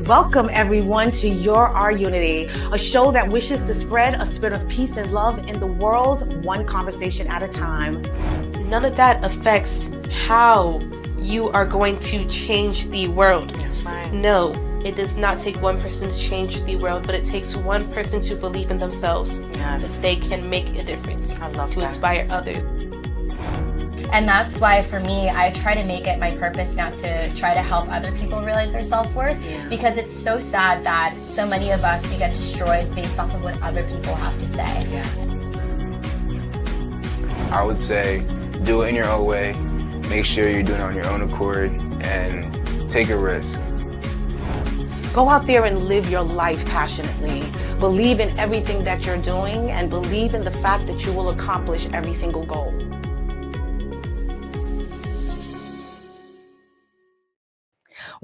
Welcome everyone to Y.O.U, Unity, a show that wishes to spread a spirit of peace and love in the world, one conversation at a time. None of that affects how you are going to change the world. That's right. No, it does not take one person to change the world, but it takes one person to believe in themselves. Yes. That they can make a difference. I love to that. Inspire others. And that's why, for me, I try to make it my purpose now to try to help other people realize their self-worth, because it's so sad that so many of us, we get destroyed based off of what other people have to say. Yeah. I would say do it in your own way, make sure you're doing it on your own accord, and take a risk. Go out there and live your life passionately. Believe in everything that you're doing and believe in the fact that you will accomplish every single goal.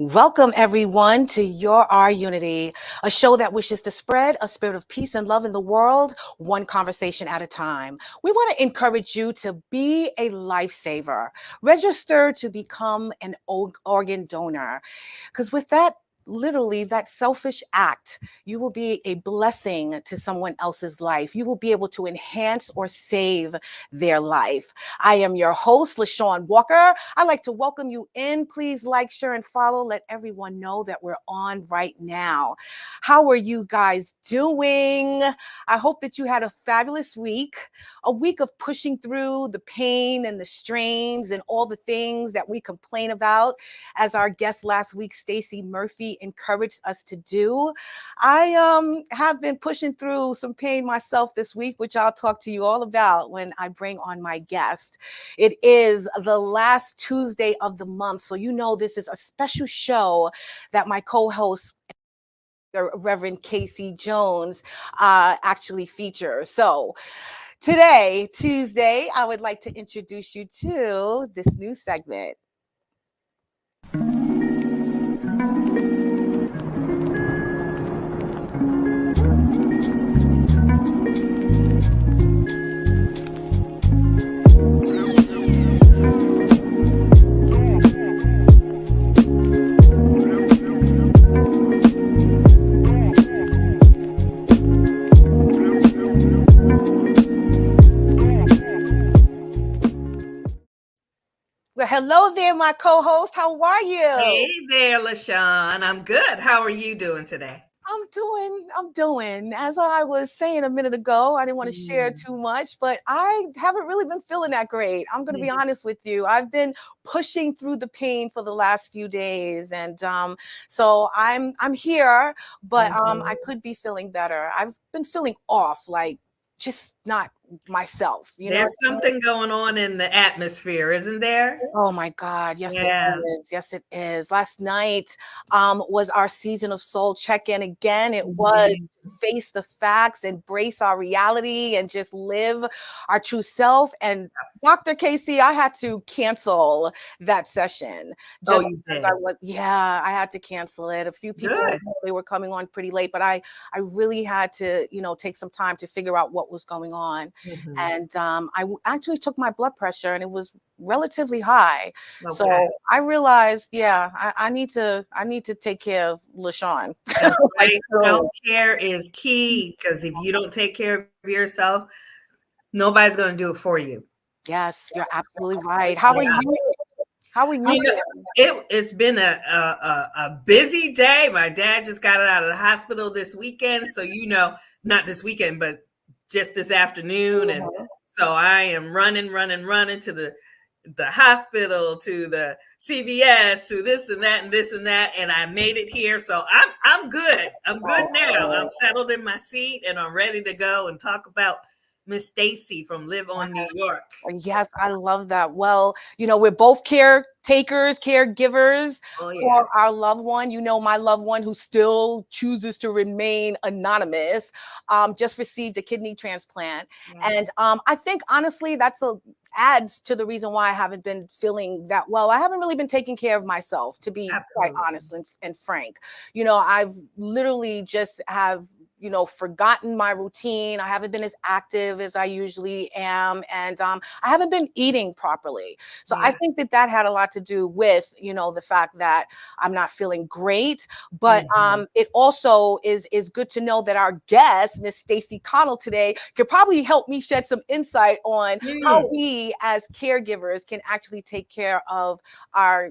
Welcome everyone to Y.O.U Unity, a show that wishes to spread a spirit of peace and love in the world, one conversation at a time. We want to encourage you to be a lifesaver. Register to become an organ donor, because with that, literally that selfish act, you will be a blessing to someone else's life. You will be able to enhance or save their life. I am your host, LaShawn Walker. I'd like to welcome you in. Please like, share, and follow. Let everyone know that we're on right now. How are you guys doing? I hope that you had a fabulous week, a week of pushing through the pain and the strains and all the things that we complain about, as our guest last week, Stacey Murphy, encouraged us to do. I have been pushing through some pain myself this week, which I'll talk to you all about when I bring on my guest. It is the last Tuesday of the month, so you know this is a special show that my co-host, the Reverend Casey Jones, actually features. So today, Tuesday, I would like to introduce you to this new segment. Well, hello there, my co-host. How are you? Hey there, LaShawn. I'm good. How are you doing today? I'm doing. As I was saying a minute ago, I didn't want to share too much, but I haven't really been feeling that great. I'm going to be honest with you. I've been pushing through the pain for the last few days. And so I'm here, but I could be feeling better. I've been feeling off, like just not myself. There's something going on in the atmosphere, isn't there? Oh my God. Yes, it is. Yes, it is. Last night was our season of soul check-in again. It was face the facts, embrace our reality, and just live our true self. And Dr. Casey, I had to cancel that session. Just because I had to cancel it. A few people, they were coming on pretty late, but I really had to, take some time to figure out what was going on. And I actually took my blood pressure and it was relatively high. Okay. So I realized, I need to take care of LaShawn. Right. Self-care is key, because if you don't take care of yourself, nobody's going to do it for you. Yes, you're absolutely right. How are you? How are you? It's been a busy day. My dad just got out of the hospital this weekend. So, not this weekend, but just this afternoon. And so I am running to the hospital, to the CVS, to this and that and this and that. And I made it here. So I'm good. I'm good now. I'm settled in my seat and I'm ready to go and talk about Miss Stacey from Live on New York. Yes, I love that. Well, we're both caretakers, caregivers for our loved one. My loved one, who still chooses to remain anonymous, just received a kidney transplant. And I think, honestly, adds to the reason why I haven't been feeling that well. I haven't really been taking care of myself, to be quite honest and frank. I've literally just have forgotten my routine. I haven't been as active as I usually am. And I haven't been eating properly. So I think that had a lot to do with, the fact that I'm not feeling great. But it also is good to know that our guest, Miss Stacey Connell today, could probably help me shed some insight on how we as caregivers can actually take care of our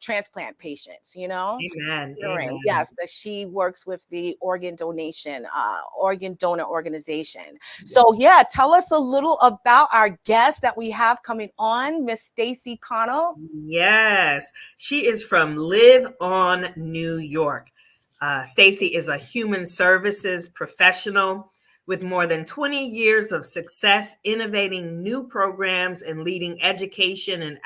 transplant patients, Amen. Amen. Yes, that she works with the organ donor organization. So yeah, tell us a little about our guest that we have coming on, Miss Stacey Connell. Yes, she is from Live On New York. Stacey is a human services professional with more than 20 years of success innovating new programs and leading education and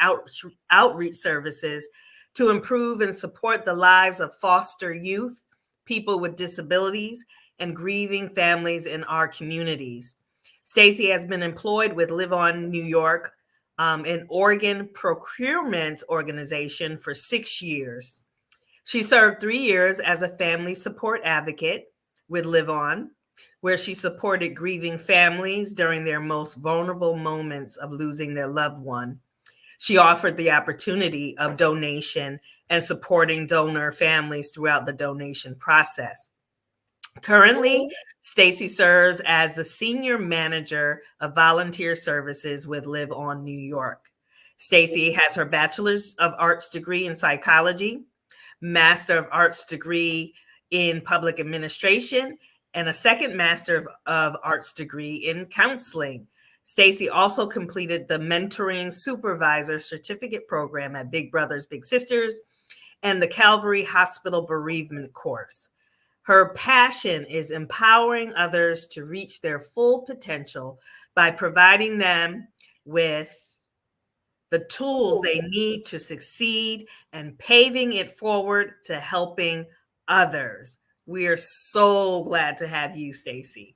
outreach services to improve and support the lives of foster youth, people with disabilities, and grieving families in our communities. Stacey has been employed with Live On New York, an organ procurement organization, for 6 years. She served 3 years as a family support advocate with Live On, where she supported grieving families during their most vulnerable moments of losing their loved one. She offered the opportunity of donation and supporting donor families throughout the donation process. Currently, Stacey serves as the senior manager of volunteer services with Live On New York. Stacey has her bachelor's of arts degree in psychology, master of arts degree in public administration, and a second master of arts degree in counseling. Stacey also completed the mentoring supervisor certificate program at Big Brothers Big Sisters and the Calvary Hospital bereavement course. Her passion is empowering others to reach their full potential by providing them with the tools they need to succeed and paving it forward to helping others. We are so glad to have you, Stacey.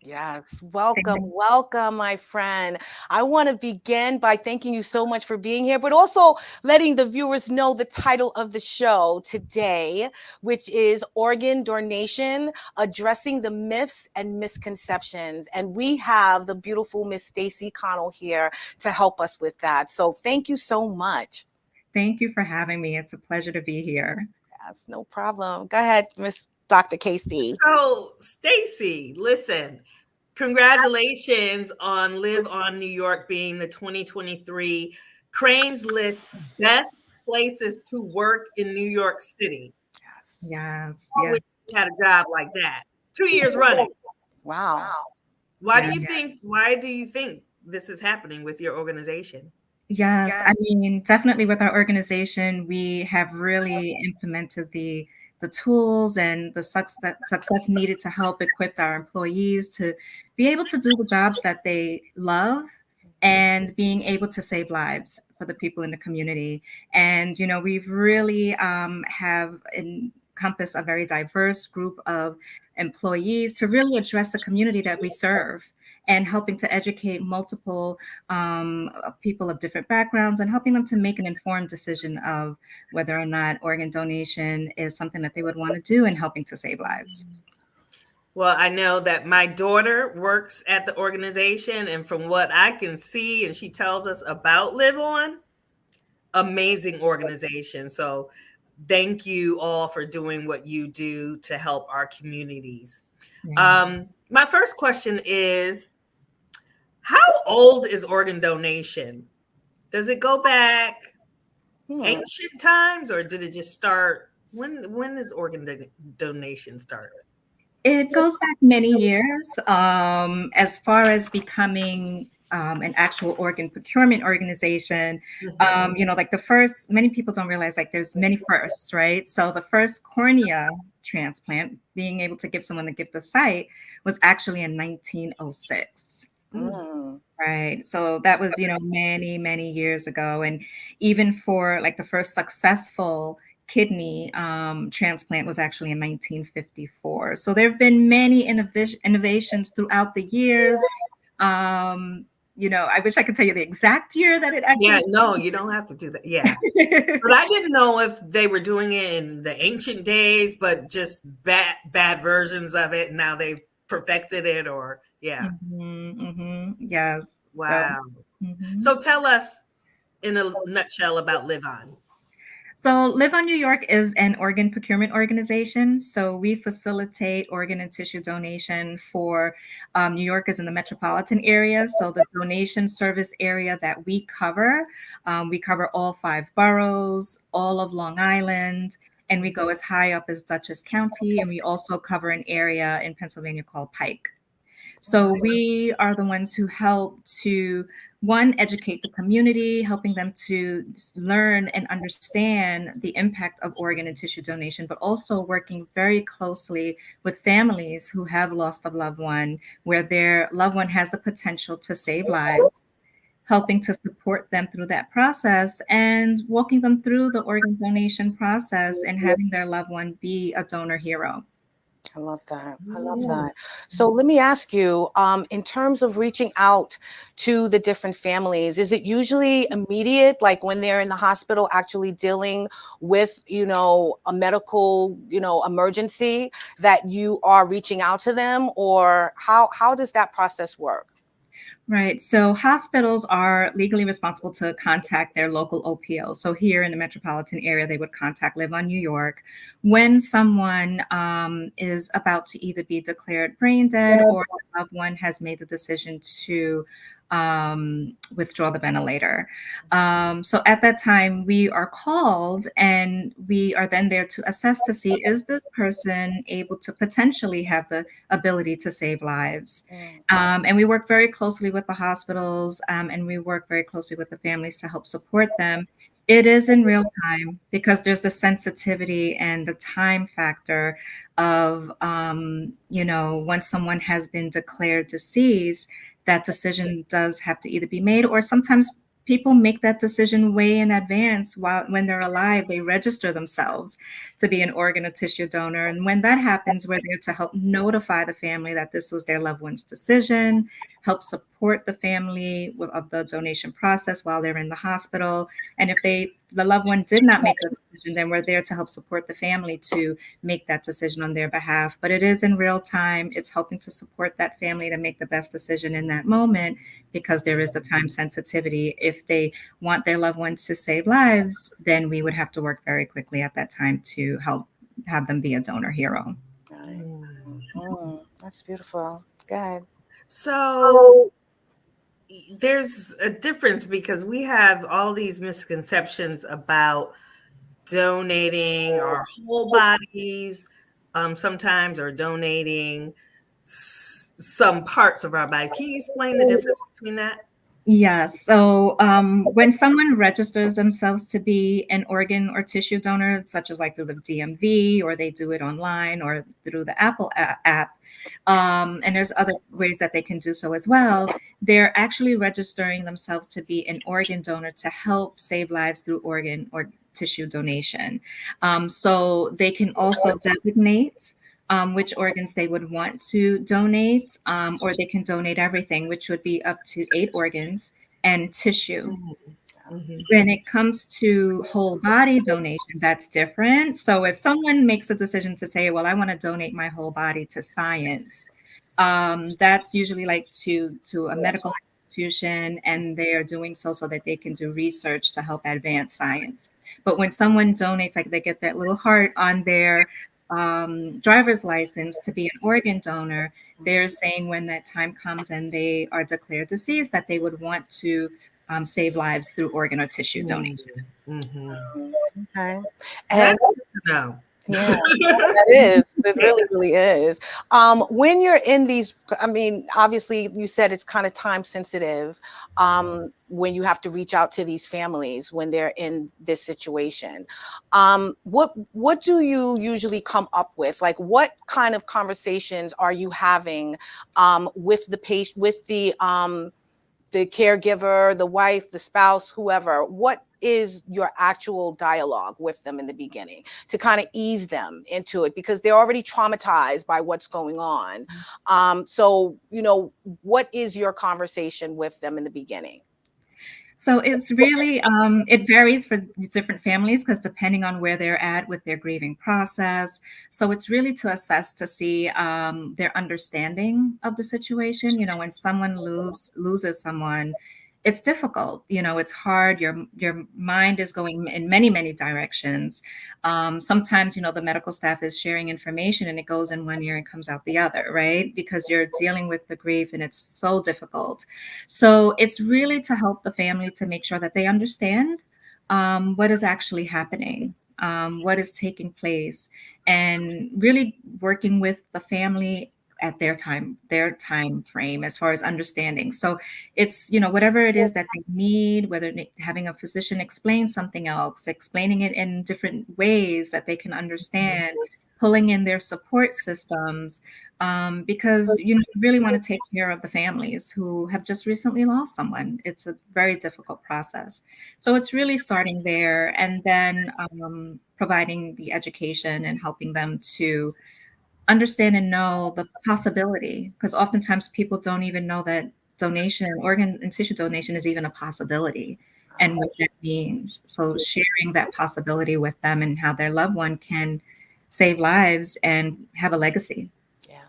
Yes, welcome, my friend. I want to begin by thanking you so much for being here, but also letting the viewers know the title of the show today, which is Organ Donation, Addressing the Myths and Misconceptions. And we have the beautiful Miss Stacey Connell here to help us with that. So thank you so much. Thank you for having me. It's a pleasure to be here. Yes, no problem. Go ahead, Miss Dr. Casey. So, Stacey, listen, congratulations on Live On New York being the 2023 Crane's List Best Places to Work in New York City. Yes. Always had a job like that. 2 years running. Wow. Why do you think this is happening with your organization? Yes, I mean, definitely with our organization, we have really implemented the tools and the success needed to help equip our employees to be able to do the jobs that they love and being able to save lives for the people in the community. And, we've really have encompassed a very diverse group of employees to really address the community that we serve and helping to educate multiple people of different backgrounds and helping them to make an informed decision of whether or not organ donation is something that they would want to do and helping to save lives. Well, I know that my daughter works at the organization, and from what I can see, and she tells us about Live On, amazing organization. So thank you all for doing what you do to help our communities. Yeah. My first question is, how old is organ donation? Does it go back ancient times, or did it just start? When does organ donation start? It goes back many years. As far as becoming an actual organ procurement organization, like the first, many people don't realize like there's many firsts, right? So the first cornea transplant, being able to give someone the gift of sight, was actually in 1906. Right. So that was, many, many years ago. And even for like the first successful kidney transplant was actually in 1954. So there have been many innovations throughout the years. I wish I could tell you the exact year that it actually. Yeah, no, you don't have to do that. Yeah. But I didn't know if they were doing it in the ancient days, but just bad versions of it. And now they've perfected it, or yeah. Yes. Wow. So tell us in a nutshell about Live On. So Live On New York is an organ procurement organization. So we facilitate organ and tissue donation for New Yorkers in the metropolitan area. So the donation service area that we cover all 5 boroughs, all of Long Island, and we go as high up as Dutchess County. And we also cover an area in Pennsylvania called Pike. So we are the ones who help to, one, educate the community, helping them to learn and understand the impact of organ and tissue donation, but also working very closely with families who have lost a loved one, where their loved one has the potential to save lives, helping to support them through that process and walking them through the organ donation process and having their loved one be a donor hero. I love that. I love that. So let me ask you, in terms of reaching out to the different families, is it usually immediate, like when they're in the hospital actually dealing with, a medical, emergency, that you are reaching out to them, or how does that process work? Right. So hospitals are legally responsible to contact their local OPO. So here in the metropolitan area, they would contact Live On New York when someone is about to either be declared brain dead or a loved one has made the decision to withdraw the ventilator. So at that time, we are called and we are then there to assess to see, is this person able to potentially have the ability to save lives? And we work very closely with the hospitals and we work very closely with the families to help support them. It is in real time because there's the sensitivity and the time factor of, once someone has been declared deceased, that decision does have to either be made, or sometimes people make that decision way in advance. When they're alive, they register themselves to be an organ or tissue donor. And when that happens, we're there to help notify the family that this was their loved one's decision, help support the family of the donation process while they're in the hospital. And if the loved one did not make the decision, then we're there to help support the family to make that decision on their behalf. But it is in real time. It's helping to support that family to make the best decision in that moment, because there is the time sensitivity. If they want their loved ones to save lives, then we would have to work very quickly at that time to help have them be a donor hero. That's beautiful. Good. So there's a difference because we have all these misconceptions about donating our whole bodies sometimes, or donating some parts of our bodies. Can you explain the difference between that? Yes. So when someone registers themselves to be an organ or tissue donor, such as like through the DMV, or they do it online or through the Apple app, and there's other ways that they can do so as well, they're actually registering themselves to be an organ donor to help save lives through organ or tissue donation. So they can also designate which organs they would want to donate, or they can donate everything, which would be up to 8 organs and tissue. When it comes to whole body donation, that's different. So if someone makes a decision to say, well, I want to donate my whole body to science, that's usually like to a medical institution, and they are doing so that they can do research to help advance science. But when someone donates, like they get that little heart on their driver's license to be an organ donor, they're saying when that time comes and they are declared deceased, that they would want to save lives through organ or tissue donation. Okay. That's good to know. Yeah, that is. It really, really is. When you're in these, I mean, obviously you said it's kind of time sensitive when you have to reach out to these families when they're in this situation. What do you usually come up with? Like, what kind of conversations are you having with the patient, with the the caregiver, the wife, the spouse, whoever, what is your actual dialogue with them in the beginning to kind of ease them into it, because they're already traumatized by what's going on. So, what is your conversation with them in the beginning? So it's really, it varies for different families because depending on where they're at with their grieving process. So it's really to assess to see their understanding of the situation. When someone loses someone, it's difficult. It's hard. Your mind is going in many, many directions. Sometimes, the medical staff is sharing information and it goes in one ear and comes out the other, right? Because you're dealing with the grief and it's so difficult. So it's really to help the family to make sure that they understand what is actually happening, what is taking place, and really working with the family at their time frame as far as understanding. So it's, whatever it is that they need, whether having a physician explain something else, explaining it in different ways that they can understand, pulling in their support systems, because you really want to take care of the families who have just recently lost someone. It's a very difficult process. So it's really starting there, and then providing the education and helping them to understand and know the possibility, because oftentimes people don't even know that organ and tissue donation is even a possibility and what that means. So sharing that possibility with them and how their loved one can save lives and have a legacy. Yeah.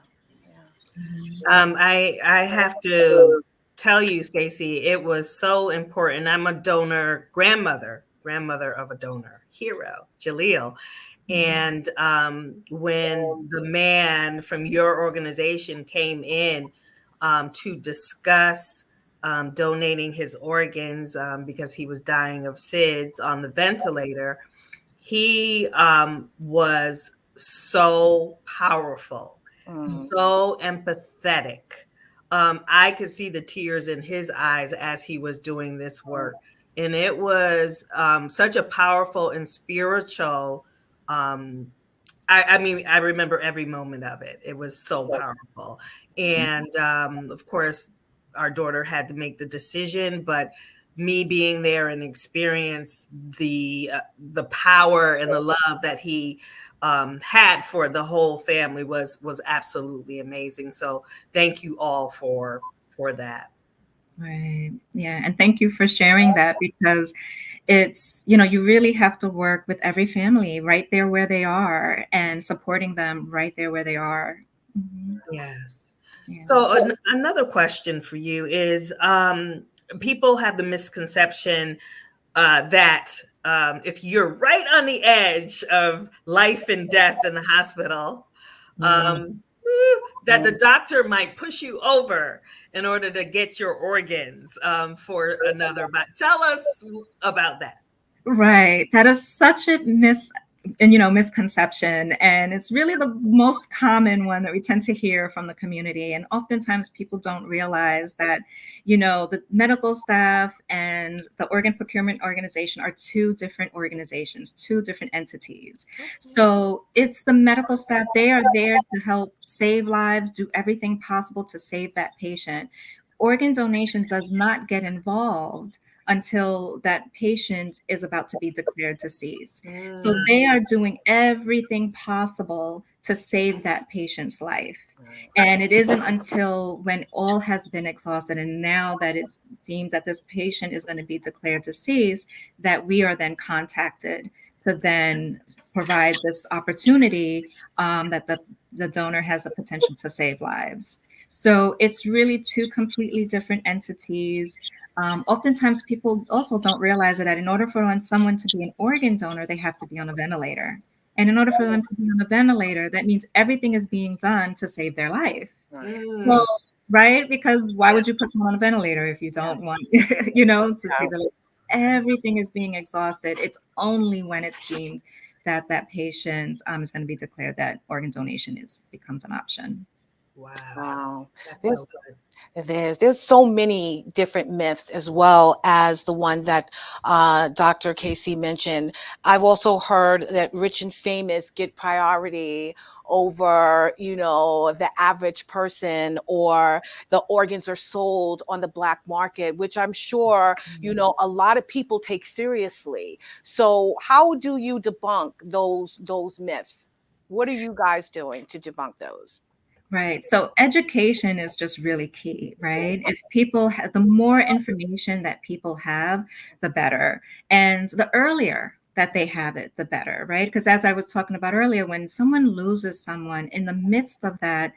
I have to tell you, Stacey, it was so important. I'm a donor grandmother of a donor hero, Jaleel. And when the man from your organization came in to discuss donating his organs because he was dying of SIDS on the ventilator, he was so powerful, so empathetic. I could see the tears in his eyes as he was doing this work. And it was such a powerful and spiritual. I mean, I remember every moment of it. It was so powerful. And of course, our daughter had to make the decision, but me being there and experience the power and the love that he had for the whole family was absolutely amazing. So thank you all for that. Right. Yeah. And thank you for sharing that, because it's, you really have to work with every family right there where they are and supporting them right there where they are. Yes. Yeah. So another question for you is, people have the misconception that if you're right on the edge of life and death in the hospital, that the doctor might push you over in order to get your organs for another. But tell us about that. Right. That is such a misconception. And it's really the most common one that we tend to hear from the community. And oftentimes people don't realize that, the medical staff and the organ procurement organization are two different organizations, two different entities. So it's the medical staff. They are there to help save lives, do everything possible to save that patient. Organ donation does not get involved until that patient is about to be declared deceased. So they are doing everything possible to save that patient's life. And it isn't until when all has been exhausted and now that it's deemed that this patient is going to be declared deceased, that we are then contacted to then provide this opportunity that the donor has the potential to save lives. So it's really two completely different entities. Oftentimes people also don't realize that in order for someone to be an organ donor, they have to be on a ventilator. And in order for them to be on a ventilator, that means everything is being done to save their life. Well, right? Because why would you put someone on a ventilator if you don't want, to save their life? Everything is being exhausted. It's only when it's deemed that that patient is going to be declared that organ donation becomes an option. Wow. Wow. That's so There's good. there's so many different myths as well as the one that Dr. Casey mentioned. I've also heard that rich and famous get priority over, the average person, or the organs are sold on the black market, which I'm sure, a lot of people take seriously. So how do you debunk those myths? What are you guys doing to debunk those? Right. So education is just really key, right? If people have, the more information that people have, the better. And the earlier that they have it, the better, right? Because as I was talking about earlier, when someone loses someone in the midst of that,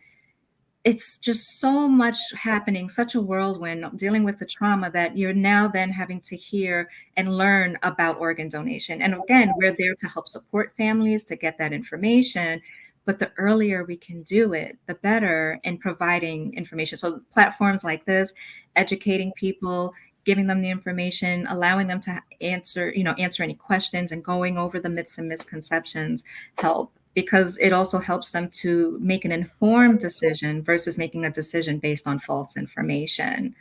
it's just so much happening, such a whirlwind dealing with the trauma that you're now then having to hear and learn about organ donation. And again, we're there to help support families to get that information. But the earlier we can do it, the better in providing information. So platforms like this, educating people, giving them the information, allowing them to answer any questions and going over the myths and misconceptions help, because it also helps them to make an informed decision versus making a decision based on false information.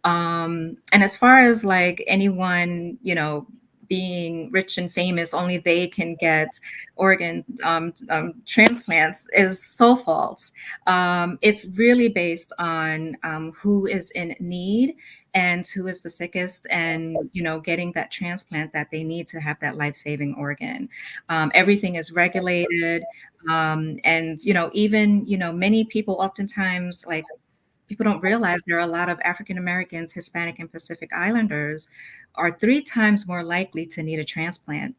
And as far as like anyone, being rich and famous, only they can get organ transplants is so false. It's really based on who is in need and who is the sickest, and getting that transplant that they need to have that life-saving organ. Everything is regulated, and even many people oftentimes, like, people don't realize there are a lot of African Americans, Hispanic, and Pacific Islanders are 3 times more likely to need a transplant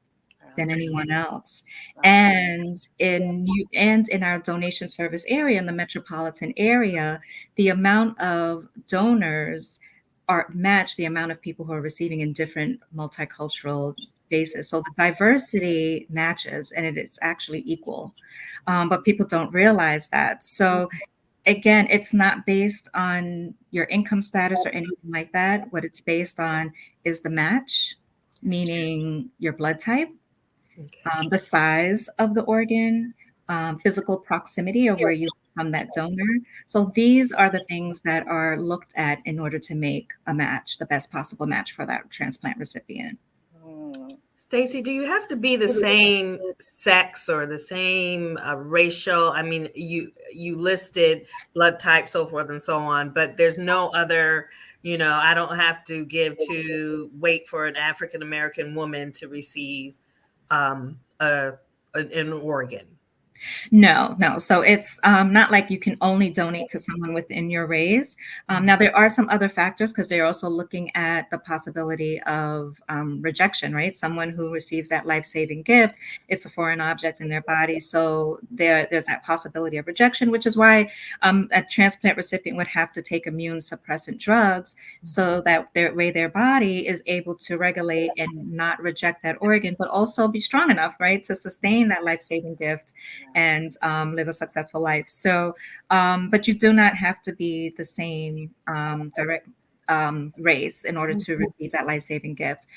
than anyone else. And in our donation service area, in the metropolitan area, the amount of donors are match the amount of people who are receiving in different multicultural basis. So the diversity matches, and it is actually equal. But people don't realize that. So again, it's not based on your income status or anything like that. What it's based on is the match, meaning your blood type, Okay. the size of the organ, physical proximity of where you become that donor. So these are the things that are looked at in order to make a match, the best possible match for that transplant recipient. Stacy, do you have to be the same sex or the same racial? I mean, you listed blood type, so forth and so on, but there's no other. I don't have to wait for an African American woman to receive an organ. No, no. So it's not like you can only donate to someone within your race. Now, there are some other factors because they're also looking at the possibility of rejection, right? Someone who receives that life-saving gift, it's a foreign object in their body. So there's that possibility of rejection, which is why a transplant recipient would have to take immune suppressant drugs so that their body is able to regulate and not reject that organ, but also be strong enough, right, to sustain that life-saving gift and live a successful life. So, but you do not have to be the same direct race in order to receive that life-saving gift.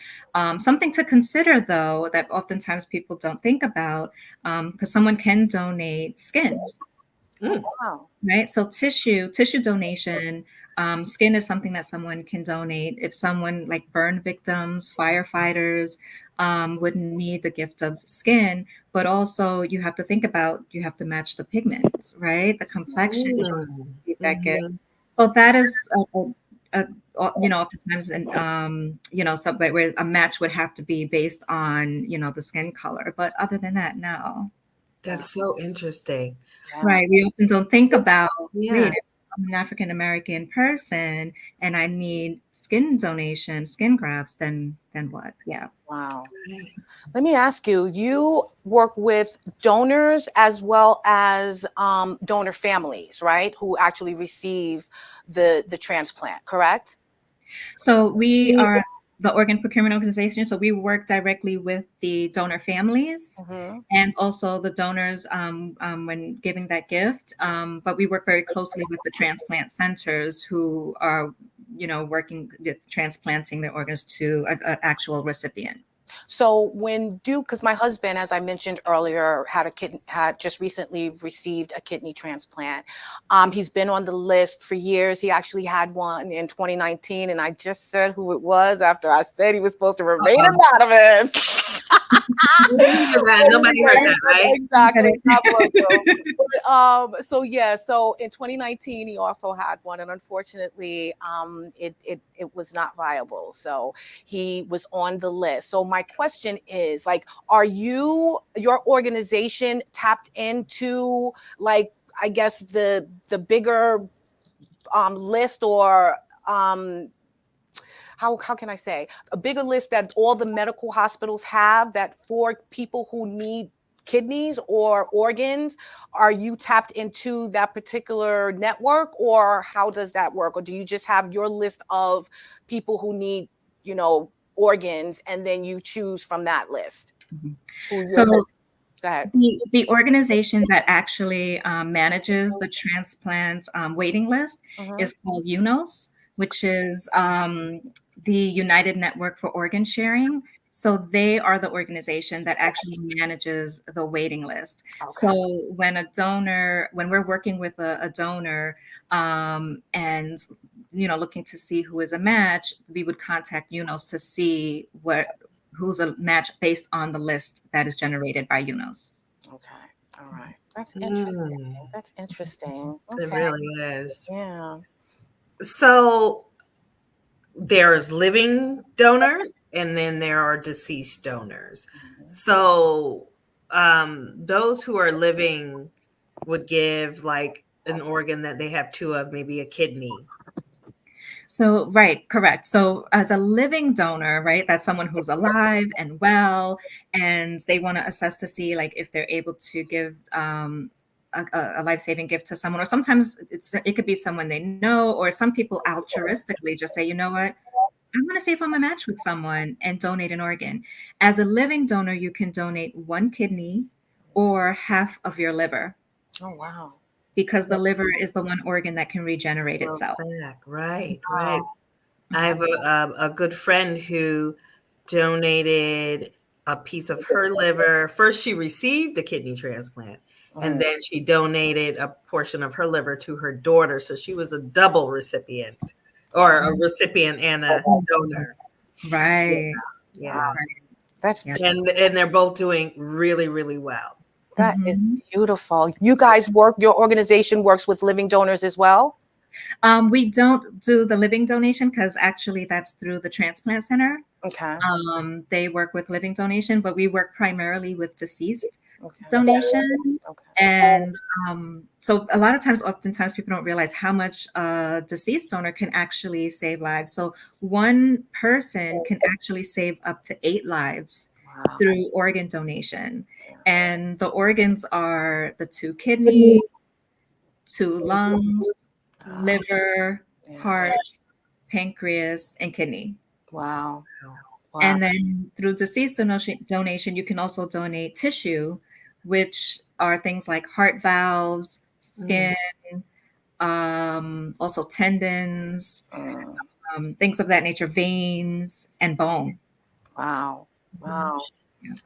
Something to consider, though, that oftentimes people don't think about, because someone can donate skin. Wow. Right. So tissue donation, skin is something that someone can donate. If someone like burn victims, firefighters, would need the gift of skin, but also you have to think about, you have to match the pigments, right? The complexion in order to receive that gift. So that is oftentimes, and something where a match would have to be based on the skin color. But other than that, no. That's so interesting. Right. We often don't think about, Yeah. wait, if I'm an African American person and I need skin donation, skin grafts, then what? Yeah. Wow. Let me ask you, you work with donors as well as donor families, right? Who actually receive the transplant, correct? So we are the organ procurement organization. So we work directly with the donor families and also the donors when giving that gift. But we work very closely with the transplant centers who are, working with transplanting their organs to an actual recipient. So when because my husband, as I mentioned earlier, had just recently received a kidney transplant. He's been on the list for years. He actually had one in 2019, and I just said who it was after I said he was supposed to remain anonymous. Nobody heard that, right? Exactly. God bless him. But, so yeah, so in 2019 he also had one, and unfortunately, it was not viable. So he was on the list. So my question is, like, are your organization tapped into, like, I guess the bigger list, or how can I say, a bigger list that all the medical hospitals have, that for people who need kidneys or organs? Are you tapped into that particular network, or how does that work? Or do you just have your list of people who need, organs, and then you choose from that list? So Go ahead. the organization that actually manages the transplant waiting list is called UNOS, which is the United Network for Organ Sharing. So they are the organization that actually manages the waiting list. Okay. So when we're working with a donor, and looking to see who is a match, we would contact UNOS to see who's a match based on the list that is generated by UNOS. Okay. All right. That's interesting. That's interesting. Okay. It really is. Yeah. So there's living donors, and then there are deceased donors. So those who are living would give like an organ that they have two of, maybe a kidney. So, right, correct. So as a living donor, right, that's someone who's alive and well, and they want to assess to see, like, if they're able to give a life-saving gift to someone, or sometimes it could be someone they know, or some people altruistically just say, you know what, I want to see if I'm a match with someone and donate an organ. As a living donor, you can donate one kidney or half of your liver. Oh, wow. Because the liver is the one organ that can regenerate itself. Right. I have a good friend who donated a piece of her liver. First, she received a kidney transplant, and then she donated a portion of her liver to her daughter. So she was a double recipient, or a recipient and a donor. Right. Yeah. That's and they're both doing really, really well. That is beautiful. You guys your organization works with living donors as well? We don't do the living donation because actually that's through the transplant center. Okay. They work with living donation, but we work primarily with deceased donation. Okay. And so a lot of times, oftentimes people don't realize how much a deceased donor can actually save lives. So one person can actually save up to 8 lives. Wow. Through organ donation. And the organs are the 2 kidneys, 2 lungs, liver, heart, pancreas, and kidney. Wow. And then through deceased donation, you can also donate tissue, which are things like heart valves, skin, also tendons, things of that nature, veins, and bone. Wow. Wow.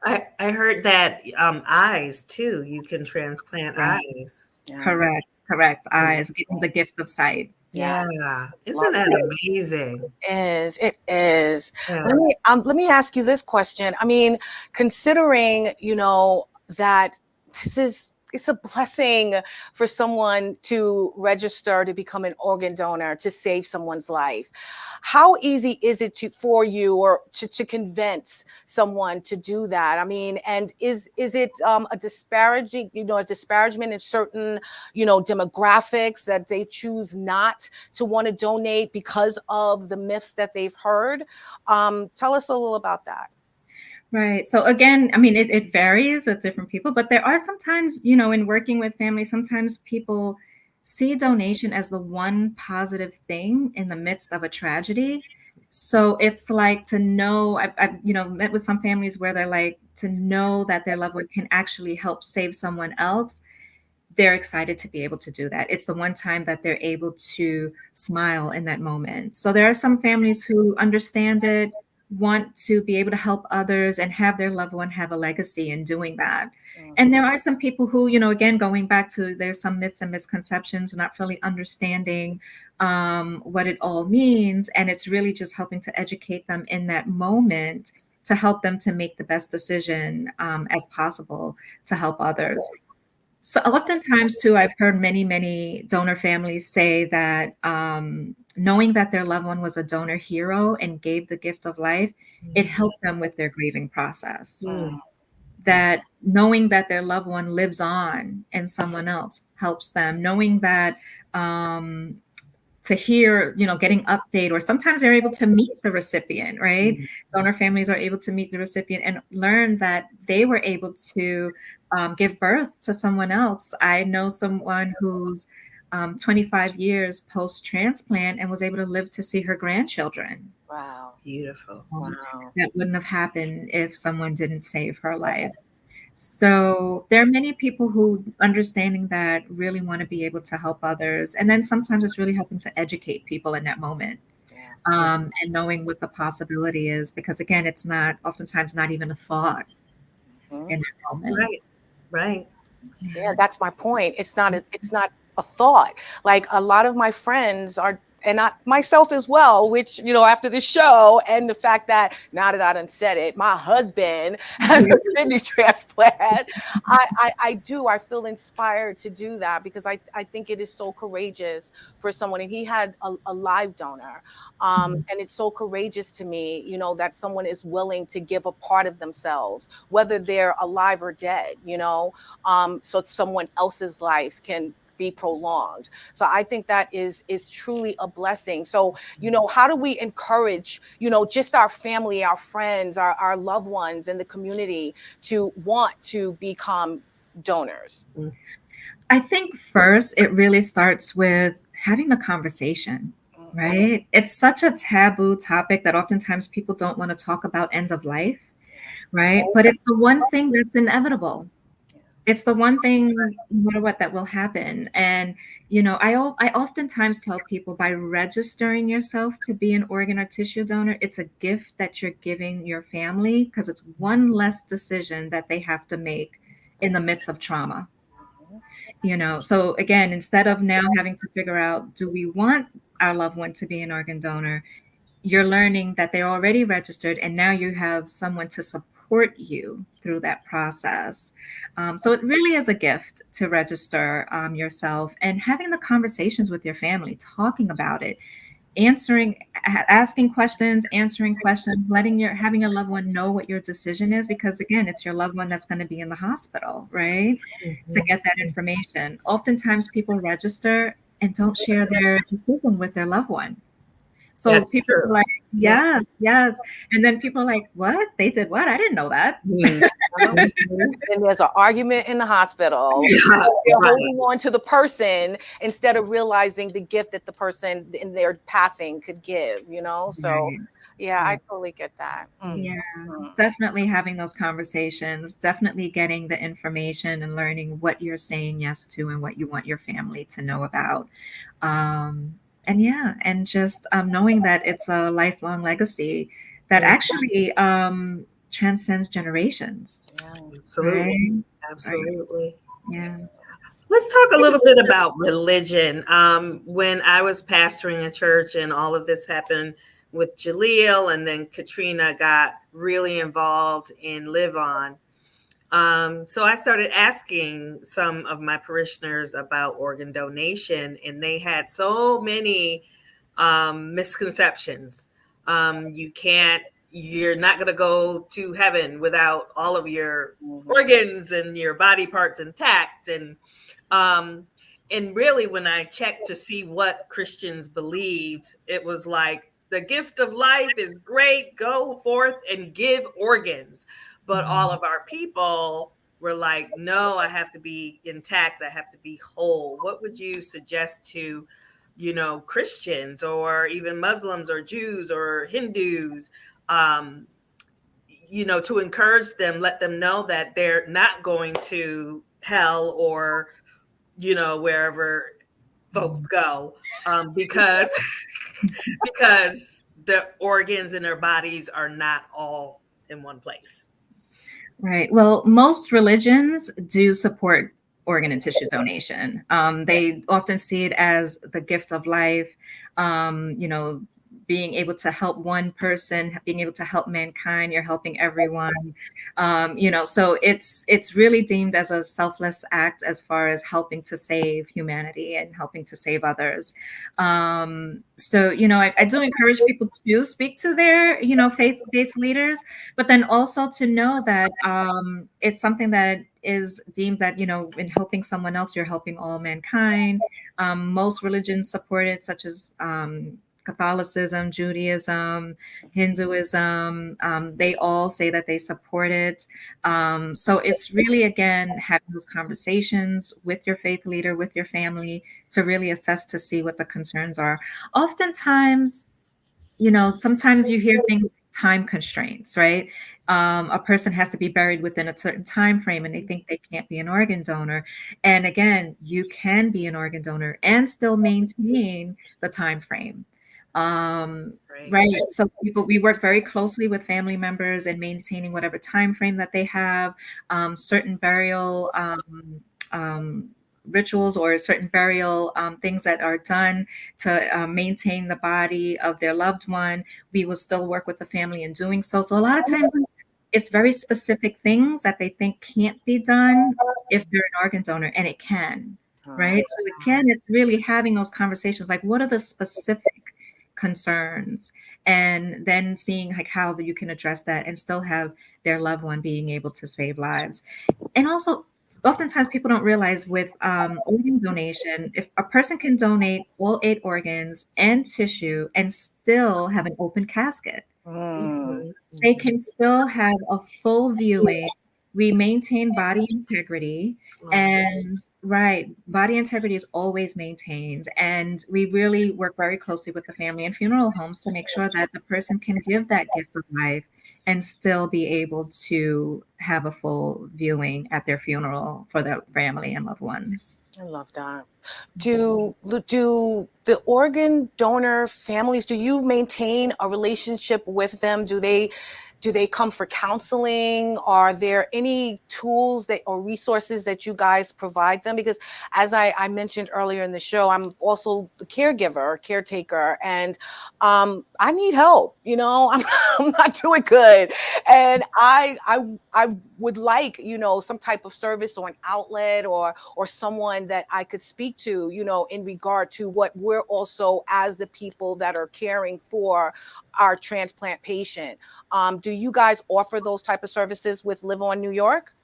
I heard that eyes too. You can transplant eyes. Yeah. Correct. Eyes, getting the gift of sight. Yeah. Isn't that amazing? It is. Yeah. Let me ask you this question. I mean, considering, that it's a blessing for someone to register to become an organ donor to save someone's life. How easy is it for you, or to convince someone to do that? I mean, and is it a disparagement in certain, demographics that they choose not to want to donate because of the myths that they've heard? Tell us a little about that. Right. So again, I mean, it varies with different people, but there are sometimes, in working with families, sometimes people see donation as the one positive thing in the midst of a tragedy. So it's like to know, I've met with some families where they're like, to know that their loved one can actually help save someone else. They're excited to be able to do that. It's the one time that they're able to smile in that moment. So there are some families who understand it, want to be able to help others and have their loved one have a legacy in doing that. And there are some people who, again, going back to, there's some myths and misconceptions, not really understanding what it all means. And it's really just helping to educate them in that moment to help them to make the best decision as possible to help others. So oftentimes too, I've heard many donor families say that knowing that their loved one was a donor hero and gave the gift of life, it helped them with their grieving process. That knowing that their loved one lives on in someone else helps them. Knowing that to hear, getting update, or sometimes they're able to meet the recipient, right? Donor families are able to meet the recipient and learn that they were able to give birth to someone else. I know someone who's 25 years post-transplant and was able to live to see her grandchildren. Wow. Beautiful. Wow. That wouldn't have happened if someone didn't save her life. So there are many people who understanding that really want to be able to help others. And then sometimes it's really helping to educate people in that moment. And knowing what the possibility is, because again, it's not oftentimes not even a thought in that moment. Right. Yeah, that's my point. It's not a thought. Like a lot of my friends are, and myself as well, which, after the show and the fact that now that I done said it, my husband had a kidney transplant, I feel inspired to do that because I think it is so courageous for someone, and he had a live donor. And it's so courageous to me, that someone is willing to give a part of themselves, whether they're alive or dead, so someone else's life can be prolonged. So I think that is truly a blessing. So, how do we encourage, just our family, our friends, our loved ones in the community to want to become donors? I think first it really starts with having the conversation, right? It's such a taboo topic that oftentimes people don't want to talk about end of life, right? But it's the one thing that's inevitable. It's the one thing, no matter what, that will happen. And, I oftentimes tell people, by registering yourself to be an organ or tissue donor, it's a gift that you're giving your family, because it's one less decision that they have to make in the midst of trauma. So again, instead of now having to figure out, do we want our loved one to be an organ donor, you're learning that they're already registered, and now you have someone to support you through that process. So it really is a gift to register yourself, and having the conversations with your family, talking about it, asking questions, answering questions, having your loved one know what your decision is, because again, it's your loved one that's going to be in the hospital, right? To get that information. Oftentimes people register and don't share their decision with their loved one. So That's people true. are like, yes. And then people are like, what? They did what? I didn't know that. And there's an argument in the hospital. They're holding on to the person instead of realizing the gift that the person in their passing could give, So I totally get that. Yeah, definitely having those conversations, definitely getting the information and learning what you're saying yes to and what you want your family to know about. And just knowing that it's a lifelong legacy that actually transcends generations. Absolutely. Right? Absolutely. Yeah. Let's talk a little bit about religion. When I was pastoring a church and all of this happened with Jaleel, and then Katrina got really involved in Live On. So I started asking some of my parishioners about organ donation, and they had so many misconceptions. You're not going to go to heaven without all of your organs and your body parts intact. And really, when I checked to see what Christians believed, it was like, the gift of life is great. Go forth and give organs. But all of our people were like, no, I have to be intact. I have to be whole. What would you suggest to, Christians or even Muslims or Jews or Hindus, to encourage them, let them know that they're not going to hell or, wherever folks go, because the organs in their bodies are not all in one place. Right. Well, most religions do support organ and tissue donation. They often see it as the gift of life. You know, being able to help one person, being able to help mankind, you're helping everyone. You know, so it's really deemed as a selfless act as far as helping to save humanity and helping to save others. So, you know, I do encourage people to speak to their, you know, faith-based leaders, but then also to know that it's something that is deemed that, you know, in helping someone else, you're helping all mankind. Most religions support it, such as Catholicism, Judaism, Hinduism. They all say that they support it. So it's really, again, having those conversations with your faith leader, with your family, to really assess to see what the concerns are. Oftentimes, you know, sometimes you hear things like time constraints, right? A person has to be buried within a certain time frame and they think they can't be an organ donor. And again, you can be an organ donor and still maintain the time frame. Right. Right. So we work very closely with family members and maintaining whatever time frame that they have. Certain burial um, rituals or certain burial things that are done to maintain the body of their loved one, we will still work with the family in doing so. So a lot of times it's very specific things that they think can't be done if they're an organ donor, and it can, right? So it can, it's really having those conversations like, what are the specific concerns? And then seeing like how you can address that and still have their loved one being able to save lives. And also, oftentimes people don't realize with organ donation, if a person can donate all 8 organs and tissue and still have an open casket, they can still have a full viewing. We maintain body integrity, and right, body integrity is always maintained. And we really work very closely with the family and funeral homes to make sure that the person can give that gift of life and still be able to have a full viewing at their funeral for their family and loved ones. I love that. Do the organ donor families, do you maintain a relationship with them? Do they come for counseling? Are there any tools that or resources that you guys provide them? Because as I mentioned earlier in the show, I'm also the caregiver, caretaker, and I need help. You know, I'm not doing good, and I would like, you know, some type of service or an outlet or someone that I could speak to, you know, in regard to what we're also as the people that are caring for our transplant patient. Do you guys offer those type of services with Live On New York?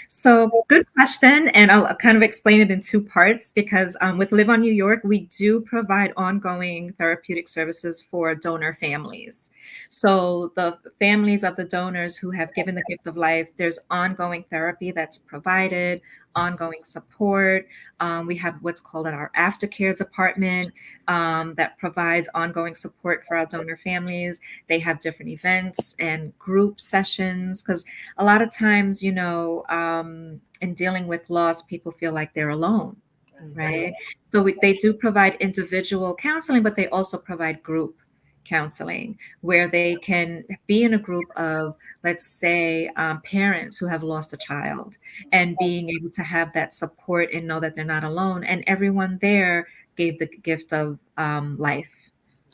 So good question. And I'll kind of explain it in 2 parts because with Live On New York, we do provide ongoing therapeutic services for donor families. So the families of the donors who have given the gift of life, there's ongoing therapy that's provided, ongoing support. We have what's called our aftercare department that provides ongoing support for our donor families. They have different events and group sessions because a lot of times, you know, in dealing with loss, people feel like they're alone, right? So they do provide individual counseling, but they also provide group counseling where they can be in a group of, let's say, parents who have lost a child and being able to have that support and know that they're not alone. And everyone there gave the gift of life.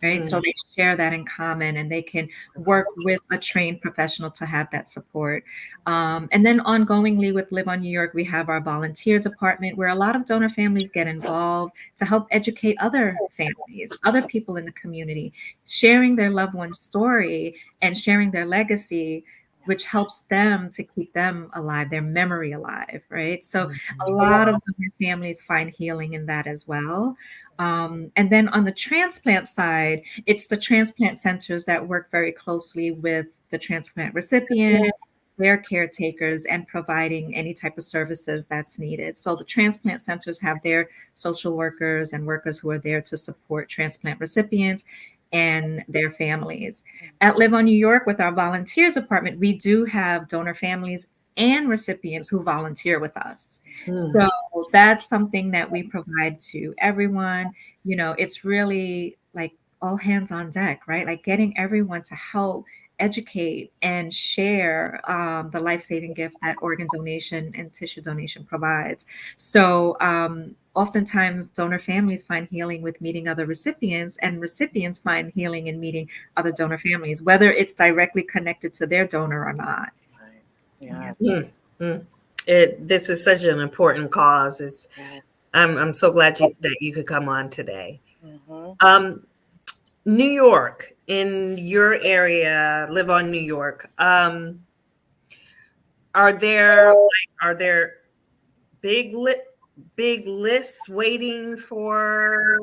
Right. So they share that in common and they can work with a trained professional to have that support. And then ongoingly with Live On New York, we have our volunteer department where a lot of donor families get involved to help educate other families, other people in the community, sharing their loved one's story and sharing their legacy, which helps them to keep them alive, their memory alive, right? So a lot of donor families find healing in that as well. And then on the transplant side, it's the transplant centers that work very closely with the transplant recipient, their caretakers, and providing any type of services that's needed. So the transplant centers have their social workers and workers who are there to support transplant recipients and their families. At Live On New York, with our volunteer department, we do have donor families and recipients who volunteer with us. So that's something that we provide to everyone. You know, it's really like all hands on deck, right? Like getting everyone to help educate and share the life-saving gift that organ donation and tissue donation provides. So oftentimes donor families find healing with meeting other recipients, and recipients find healing in meeting other donor families, whether it's directly connected to their donor or not. Right. Yeah. This is such an important cause. I'm so glad that you could come on today. New York, in your area, live on New York. Are there big lists waiting for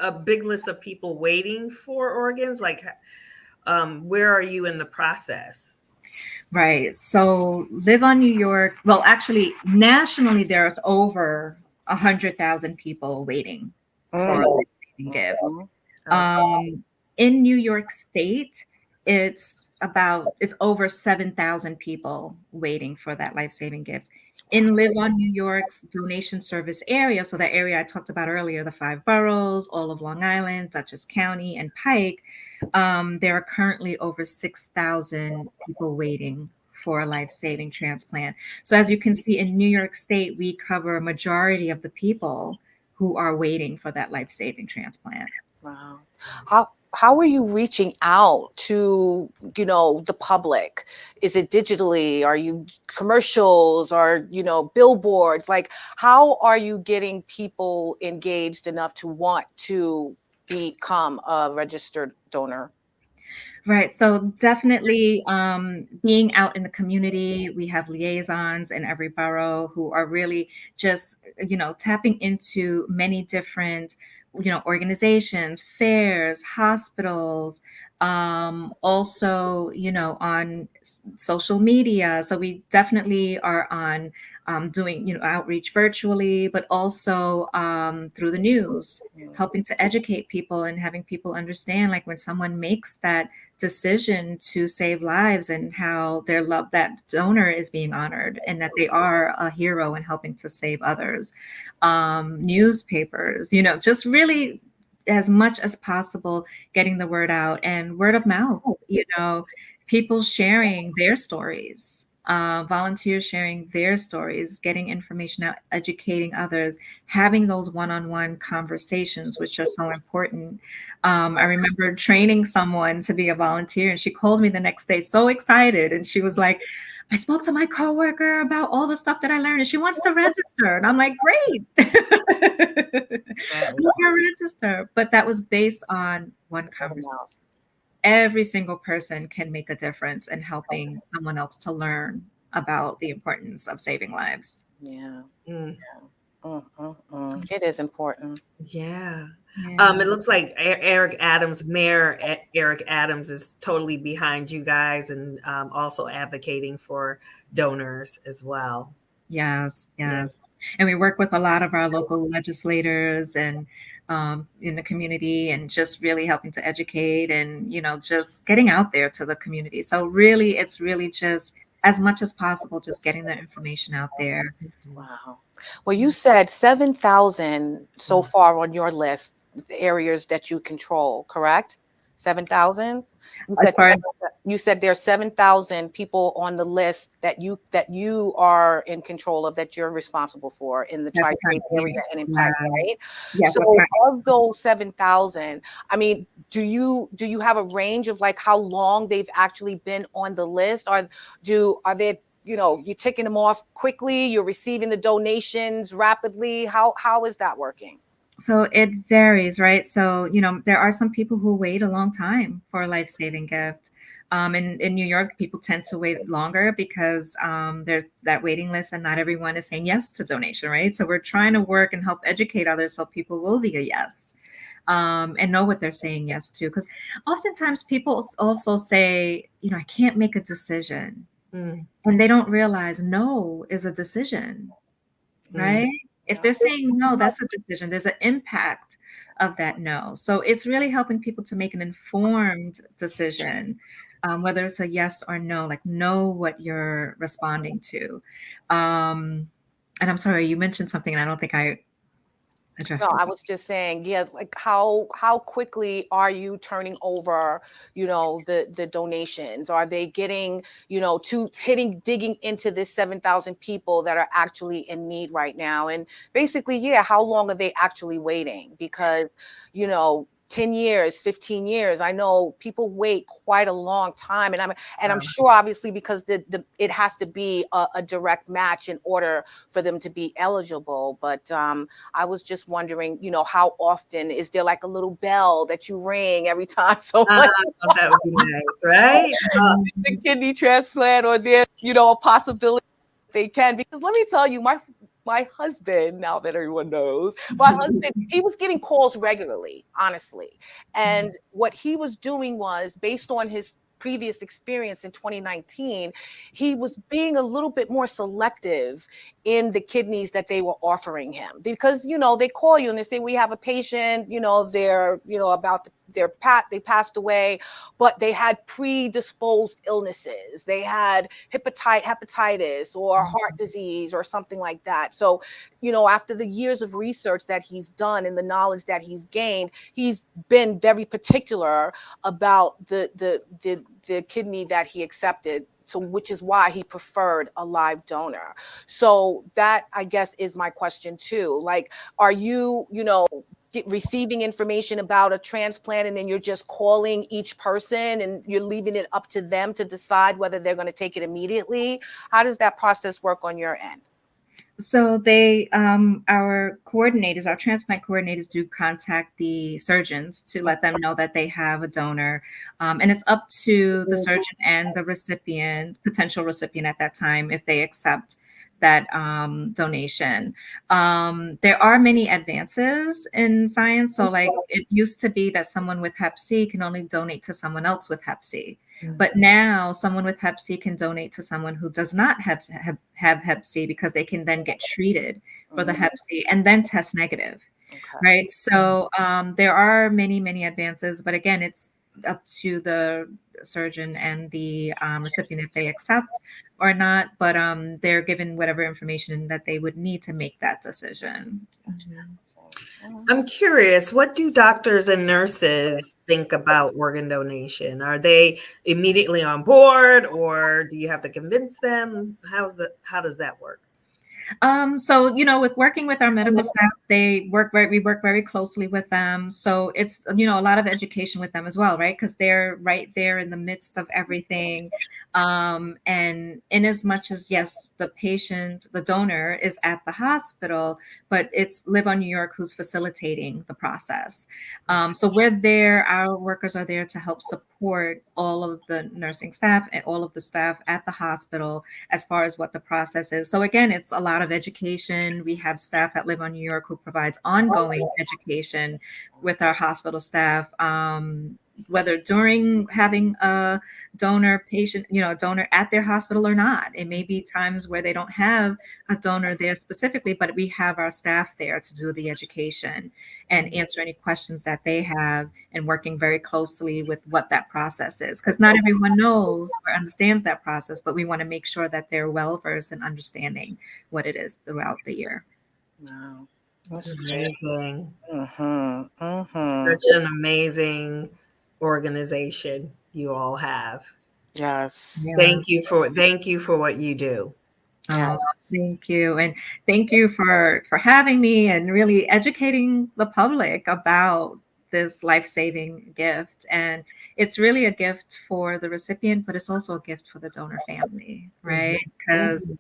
a big list of people waiting for organs? Like, where are you in the process? Right. So live on New York. Well, actually, nationally, there's over 100,000 people waiting for a life-saving gift. In New York State, it's over 7,000 people waiting for that life-saving gift. In Live on New York's donation service area, so that area I talked about earlier, the 5 boroughs, all of Long Island, Dutchess County, and Pike, there are currently over 6,000 people waiting for a life-saving transplant. So as you can see, in New York State, we cover a majority of the people who are waiting for that life-saving transplant. Wow. How are you reaching out to, the public? Is it digitally? Are you commercials or, billboards? Like, how are you getting people engaged enough to want to become a registered donor? Right. So definitely being out in the community, we have liaisons in every borough who are really just, tapping into many different, organizations, fairs, hospitals, also, on social media. So we definitely are on doing, outreach virtually, but also through the news, helping to educate people and having people understand, like when someone makes that decision to save lives and how their love, that donor is being honored and that they are a hero in helping to save others. Newspapers, just really as much as possible getting the word out, and word of mouth, people sharing their stories, volunteers sharing their stories, getting information out, educating others, having those one-on-one conversations, which are so important. I remember training someone to be a volunteer, and she called me the next day so excited, and she was like, I spoke to my coworker about all the stuff that I learned, and she wants to register. And I'm like, great. You can register. But that was based on one conversation. Every single person can make a difference in helping someone else to learn about the importance of saving lives. Yeah. It is important. Yeah. It looks like Mayor Eric Adams is totally behind you guys, and also advocating for donors as well. Yes. And we work with a lot of our local legislators and in the community, and just really helping to educate and, just getting out there to the community. So really, it's really just as much as possible, just getting the information out there. Wow. Well, you said 7,000 so far on your list, the areas that you control, correct? 7,000? You said there's 7,000 people on the list that you are in control of, that you're responsible for in the tri-state area and impact, right? Yes, so of those 7,000, I mean, do you have a range of like how long they've actually been on the list? Are they, you're ticking them off quickly, you're receiving the donations rapidly? How is that working? So it varies, right? So, there are some people who wait a long time for a life-saving gift. In New York, people tend to wait longer because there's that waiting list, and not everyone is saying yes to donation, right? So we're trying to work and help educate others so people will be a yes, and know what they're saying yes to. Because oftentimes people also say, I can't make a decision. And they don't realize no is a decision, right? If they're saying no, that's a decision. There's an impact of that no. So it's really helping people to make an informed decision, whether it's a yes or no, like know what you're responding to. And I'm sorry, you mentioned something, and I don't think I address No, this. I was just saying, yeah, like how quickly are you turning over, the donations? Are they getting, to digging into this 7,000 people that are actually in need right now? And basically, yeah, how long are they actually waiting? Because, 10 years, 15 years, I know people wait quite a long time. And I'm sure obviously because it has to be a direct match in order for them to be eligible. But I was just wondering, how often is there like a little bell that you ring every time someone That would be nice, right? the kidney transplant, or there's, a possibility they can? Because let me tell you, my husband, now that everyone knows, my husband, he was getting calls regularly, honestly. And what he was doing was, based on his previous experience in 2019, he was being a little bit more selective in the kidneys that they were offering him. Because, they call you and they say, we have a patient, they're, about to, they passed away, but they had predisposed illnesses. They had hepatitis or heart disease or something like that. So, after the years of research that he's done and the knowledge that he's gained, he's been very particular about the kidney that he accepted. So, which is why he preferred a live donor. So that, I guess, is my question too. Like, are you, receiving information about a transplant and then you're just calling each person and you're leaving it up to them to decide whether they're going to take it immediately? How does that process work on your end? So our coordinators, our transplant coordinators, do contact the surgeons to let them know that they have a donor, and it's up to the surgeon and the recipient, potential recipient at that time, if they accept that donation. There are many advances in science. So, like, it used to be that someone with Hep C can only donate to someone else with Hep C. But now someone with Hep C can donate to someone who does not have Hep C, because they can then get treated for the Hep C and then test negative, right? So there are many, many advances, but again, it's up to the surgeon and the recipient if they accept or not. But they're given whatever information that they would need to make that decision. I'm curious, what do doctors and nurses think about organ donation? Are they immediately on board, or do you have to convince them? How does that work? So, with working with our medical staff, we work very closely with them. So it's, a lot of education with them as well, right? Because they're right there in the midst of everything. And in as much as, yes, the donor is at the hospital, but it's Live on New York who's facilitating the process. So we're there, our workers are there to help support all of the nursing staff and all of the staff at the hospital as far as what the process is. So again, it's a lot of education. We have staff at Live on New York who provides ongoing education with our hospital staff, whether during having a donor at their hospital or not. It may be times where they don't have a donor there specifically, but we have our staff there to do the education and answer any questions that they have, and working very closely with what that process is. Because not everyone knows or understands that process, but we want to make sure that they're well versed in understanding what it is throughout the year. Wow. That's amazing. Mm-hmm. Such an amazing organization you all have. Yes. Yeah. Thank you for what you do. Oh, thank you. And thank you for having me and really educating the public about this life-saving gift. And it's really a gift for the recipient, but it's also a gift for the donor family, right? Because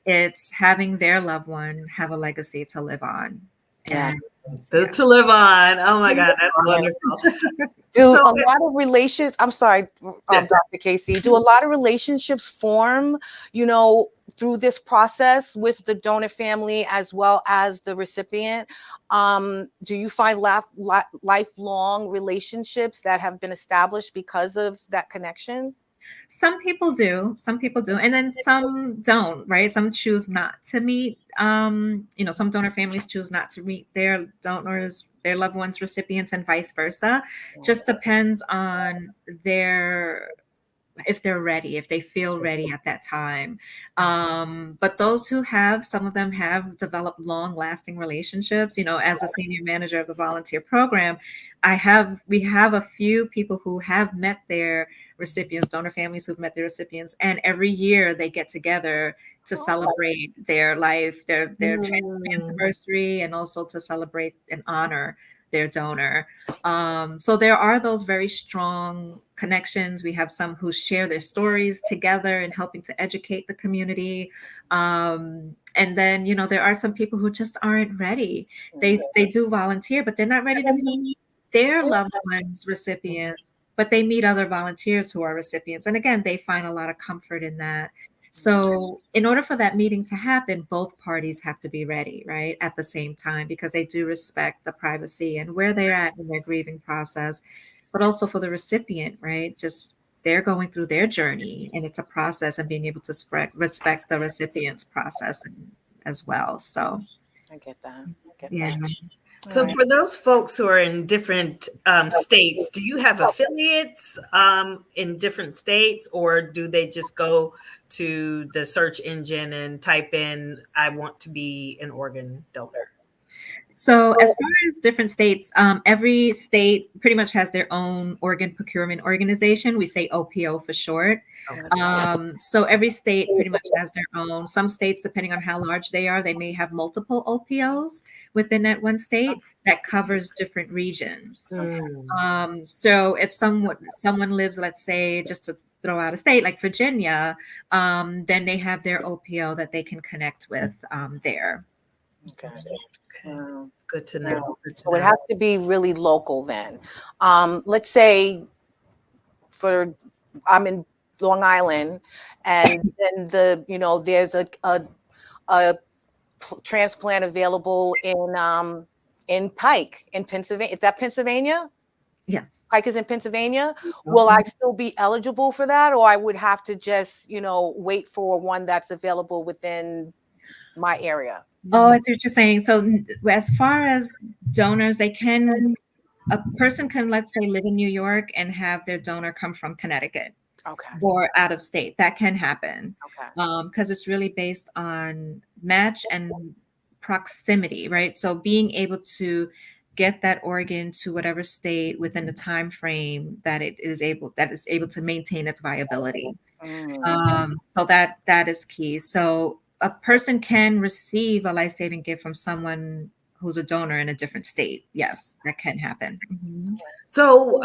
it's having their loved one have a legacy to live on. Yeah. To live on. Oh my God, that's wonderful. Do a lot of relations, I'm sorry, Dr. Casey, do a lot of relationships form, through this process with the donor family as well as the recipient? Do you find lifelong relationships that have been established because of that connection? Some people do, and then some don't, right? Some choose not to meet. Some donor families choose not to meet their donors, their loved ones, recipients, and vice versa. Just depends on their if they're ready, if they feel ready at that time. But those who have, some of them have developed long lasting relationships. As a senior manager of the volunteer program, we have a few people who have met their recipients, donor families who've met their recipients, and every year they get together to celebrate their life, their transplant anniversary, and also to celebrate and honor their donor. So there are those very strong connections. We have some who share their stories together and helping to educate the community. And then, there are some people who just aren't ready. They do volunteer, but they're not ready to meet their loved ones, recipients, but they meet other volunteers who are recipients. And again, they find a lot of comfort in that. So in order for that meeting to happen, both parties have to be ready, right, at the same time, because they do respect the privacy and where they're at in their grieving process, but also for the recipient, right? Just they're going through their journey and it's a process, and being able to respect the recipient's process as well. So I get that. yeah. So for those folks who are in different states, do you have affiliates in different states, or do they just go to the search engine and type in, I want to be an organ donor? So as far as different states, every state pretty much has their own organ procurement organization. We say OPO for short. So every state pretty much has their own. Some states, depending on how large they are, they may have multiple OPOs within that one state that covers different regions. So if someone lives, let's say, just to throw out a state like Virginia, then they have their OPO that they can connect with there. Okay. It's good to know. So it has to be really local then. Let's say I'm in Long Island, and then there's a transplant available in Pike in Pennsylvania. Is that Pennsylvania? Yes. Pike is in Pennsylvania. Will I still be eligible for that, or I would have to just wait for one that's available within my area? Oh, I see what you're saying. So as far as donors, a person can, let's say, live in New York and have their donor come from Connecticut. Okay. Or out of state. That can happen. Okay. Because it's really based on match and proximity, right? So being able to get that organ to whatever state within the time frame that is able to maintain its viability. So that is key. So a person can receive a life-saving gift from someone who's a donor in a different state. Yes, that can happen. So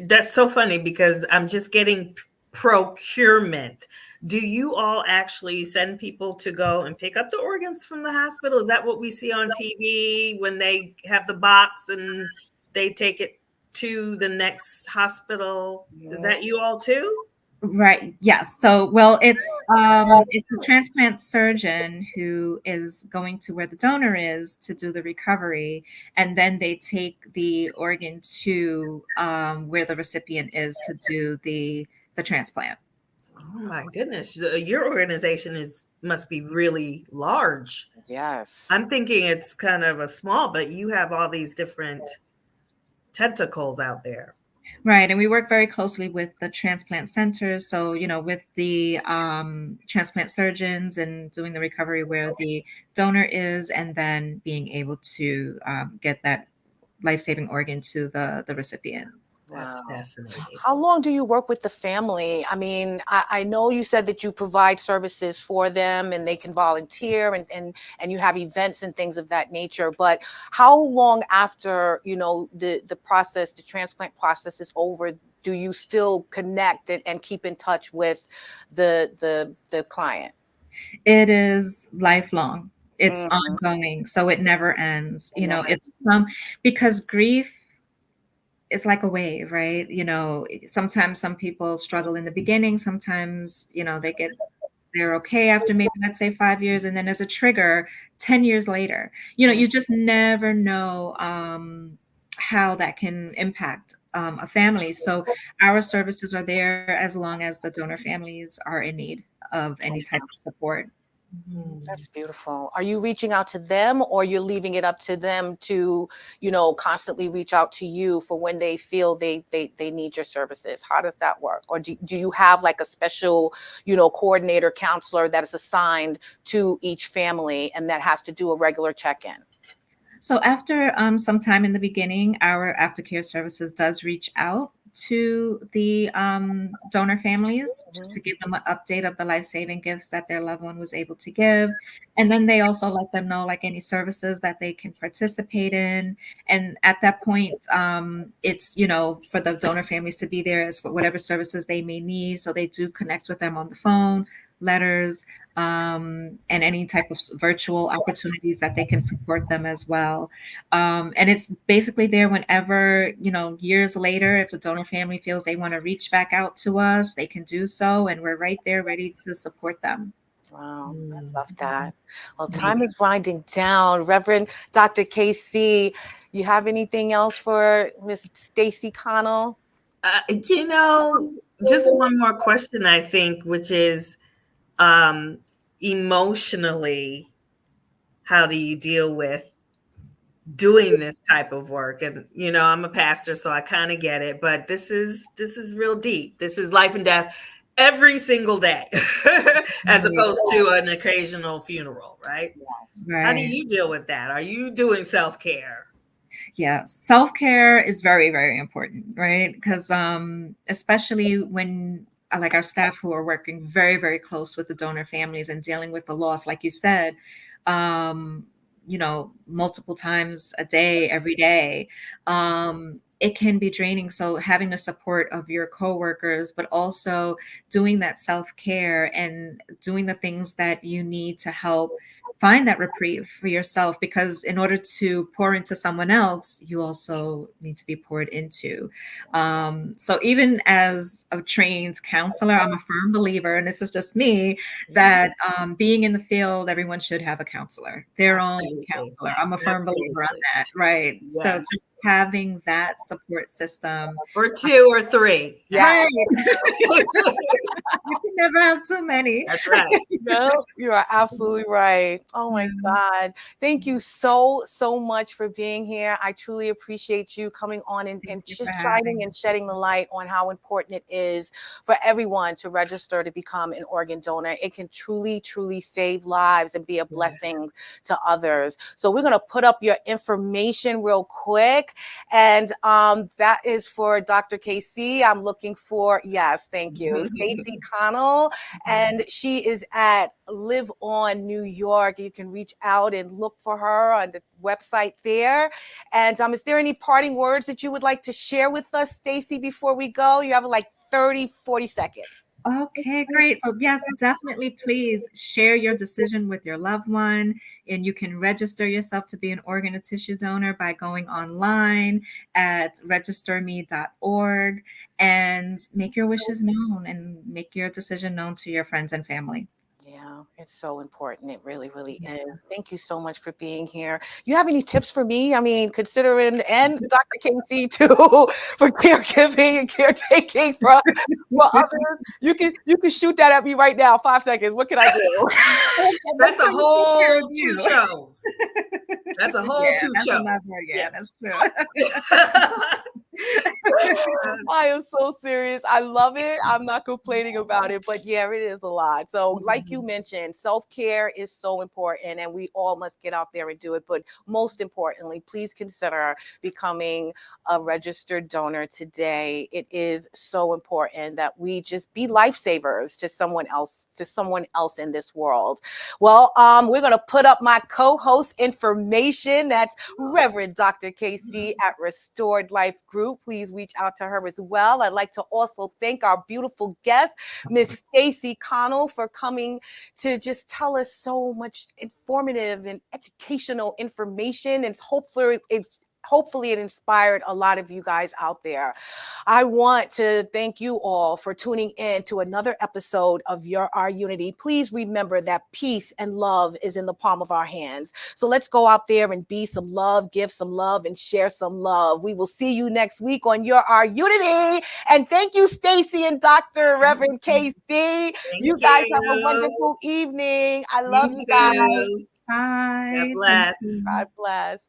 that's so funny, because I'm just getting procurement. Do you all actually send people to go and pick up the organs from the hospital? Is that what we see on TV when they have the box and they take it to the next hospital? Is that you all too? Right. Yes. So, well, it's the transplant surgeon who is going to where the donor is to do the recovery, and then they take the organ to where the recipient is to do the transplant. Oh my goodness! Your organization must be really large. Yes. I'm thinking it's kind of a small, but you have all these different tentacles out there. Right. And we work very closely with the transplant centers. So, with the transplant surgeons and doing the recovery where the donor is, and then being able to get that life-saving organ to the recipient. That's fascinating. How long do you work with the family? I mean, I know you said that you provide services for them and they can volunteer and you have events and things of that nature. But how long after, the process, the transplant process is over, do you still connect and keep in touch with the client? It is lifelong. It's ongoing. So it never ends. It's because grief, it's like a wave, right? Sometimes some people struggle in the beginning. Sometimes, they're okay after maybe, let's say, 5 years. And then there's a trigger 10 years later. You just never know how that can impact a family. So our services are there as long as the donor families are in need of any type of support. That's beautiful. Are you reaching out to them, or you're leaving it up to them to, constantly reach out to you for when they feel they need your services? How does that work? Or do you have like a special, coordinator, counselor that is assigned to each family and that has to do a regular check-in? So after some time in the beginning, our aftercare services does reach out to the donor families just to give them an update of the life-saving gifts that their loved one was able to give. And then they also let them know like any services that they can participate in. And at that point, it's, for the donor families to be there as for whatever services they may need. So they do connect with them on the phone, letters, and any type of virtual opportunities that they can support them as well. And it's basically there whenever, years later, if the donor family feels they want to reach back out to us, they can do so. And we're right there ready to support them. Wow, I love that. Well, time is winding down. Reverend Dr. KC, you have anything else for Miss Stacy Connell? Just one more question, I think, which is emotionally, how do you deal with doing this type of work? And I'm a pastor, so I kind of get it, but this is real deep. This is life and death every single day, as opposed to an occasional funeral, right? Yes. Right. How do you deal with that? Are you doing self-care? Yeah, self-care is very, very important, right? Because especially when like our staff who are working very, very close with the donor families and dealing with the loss, like you said, multiple times a day, every day, it can be draining. So having the support of your coworkers, but also doing that self-care and doing the things that you need to help find that reprieve for yourself, because in order to pour into someone else, you also need to be poured into. So even as a trained counselor, I'm a firm believer, and this is just me, that being in the field, everyone should have a counselor, their own counselor. I'm a firm believer on that, right? Yes. So just having that support system. Or 2 or 3. Yeah. Right. You can never have too many. That's right. No, you are absolutely right. Oh my God. Thank you so much for being here. I truly appreciate you coming on and just shining and shedding the light on how important it is for everyone to register to become an organ donor. It can truly save lives and be a blessing to others. So we're going to put up your information real quick. And that is for Dr. KC. I'm looking for, yes, thank you, Stacy Connell. And she is at Live On New York. You can reach out and look for her on the website there. And is there any parting words that you would like to share with us, Stacy, before we go? You have like 30-40 seconds. Okay, great. So yes, definitely please share your decision with your loved one, and you can register yourself to be an organ and tissue donor by going online at registerme.org and make your wishes known and make your decision known to your friends and family. Yeah, it's so important. It really is. Thank you so much for being here. You have any tips for me? I mean, considering, and Dr. Casey too, for caregiving and caretaking for others. You can shoot that at me right now. 5 seconds. What can I do? That's a whole 2 shows. That's a whole 2 shows. Yeah, that's true. I am so serious. I love it. I'm not complaining about it, but yeah, it is a lot. So like you mentioned, self-care is so important and we all must get out there and do it. But most importantly, please consider becoming a registered donor today. It is so important that we just be lifesavers to someone else in this world. Well, we're going to put up my co-host information. That's Reverend Dr. KC at Restored Life Group. Please reach out to her as well. I'd like to also thank our beautiful guest, Miss Stacy Connell, for coming to just tell us so much informative and educational information. And hopefully it's hopefully it inspired a lot of you guys out there. I want to thank you all for tuning in to another episode of Our Unity. Please remember that peace and love is in the palm of our hands. So let's go out there and be some love, give some love, and share some love. We will see you next week on Our Unity. And thank you, Stacy and Dr. Reverend KC. You guys have a wonderful evening. I love you guys. Too. Bye. God bless. God bless.